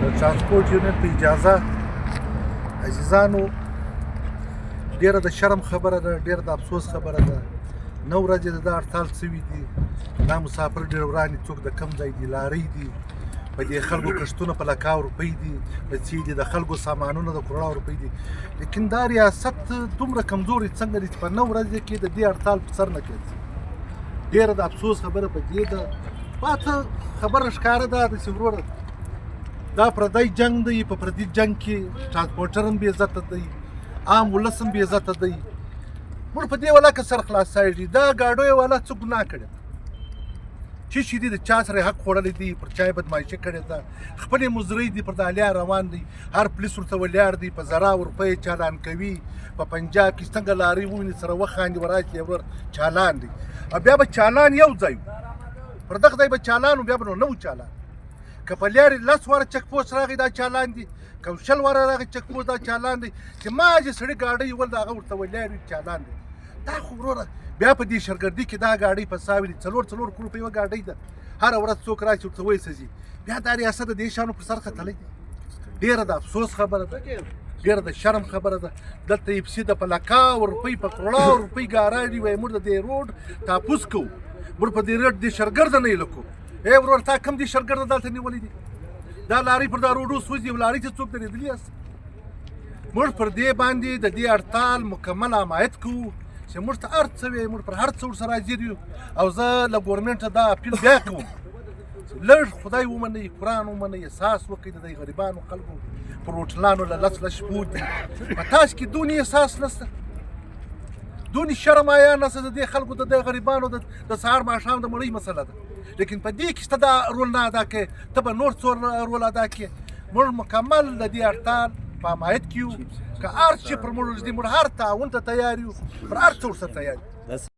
ترانسپورټ یونټ په اجازه عزیزانو ډېره د شرم خبره ده، ډېره د افسوس خبره ده. 9 ورځې د دا هړتال شوي دي. دا مسافر ډېر وران دي، څوک د کم ځای دي، لارۍ دي، په دې خلکو کښتونه په لکاو روپۍ دي، په څې دي د خلکو سامانونه د کروړو روپۍ دي. لیکن دا ریاست دومره کمزوري څنګه دي چې په 9 ورځې کې د دې هړتال په سر نه ګرځي. ډېره د افسوس خبره په دې ده. پاته خبره ښکاره ده چې وروره دا پردی جنگ دی، په پردي جنگ کې ترانسپورټر هم بې عزته دی، عام ولس هم بې عزته دی. موږ په دې والا که سر خلاصېږي، دا ګاډیو والا څه ګناه کړې ده؟ څه شي دي د چا سره حق خوړلی دی، پر چا یې بدمایشي کړې ده، خپلې مزرۍ دي پر دالیا روان دی، هر پولیس ورته ولاړ دی، په زراو روپۍ چالان کوي. په پنجاب کې څنګه لارۍ وویني سره وخاندي وراشي ورور چالان دی. او بیا به چالان یو ځای پر دغه ځای به چالان و، بیا به نه و چالان. که په لارې 10 واره چک پوسټ راغی دا چالان دي، که 20 واره راغی چک پوسټ دا چالان دی. چې ما چې سړي ګاډۍ ول د هغه ورته ولاړ وي چالان دی. دا خو وروره بیا په دې شرګردي کې دا ګاډۍ په ساوي دي، 4 کروړ په یوه ګاډۍ ده. هره ورځ څوک راشي ورته وایسځي. بیا دا ریاست د دې شیانو پر سر ختلی دی. ډېره د افسوس خبره ده، ډېره د شرم خبره ده. دلته یې پسې د په لکاو روپۍ په کروړو روپۍ ګاراډي وایي موږ د دې روډ تاپوس کوو، موږ په دې روډ دې شرګرده نه یې لکو. ای ورور تا کم دي شرګرده دلته نیولې دي؟ دا لارۍ پر دا روډو سوځي او لارۍ ته څوک درېدلي یاست؟ موږ پر دې باندې د دې هړتال مکمل حمایت کوو چې موږ ته هر څه وایي، موږ پر هر څه ورسره حاضر یو. او زه له ګورمنټه دا اپیل بیا کوم لږ خدای ومنئ، قرآن ومنئ، احساس وکړئ د دې غریبانو خلکو پر هوټلانو له لس شپو دي. په تاسو کې دونې احساس نشته، دونې شرم حیا نشته د دې خلکو د دې غریبانو د سهار ماښام د مړۍ مسله ده. لیکن په دې کې ته دا رول نه ادا کوې، ته به نور څو رول ادا کوې. موږ مکمل د دې هړتال په حمایت کې یو. که هر څه پر موږ ږدي موږ هر تعاون ته تیار یو، پر هر څه ورسره تیار یو.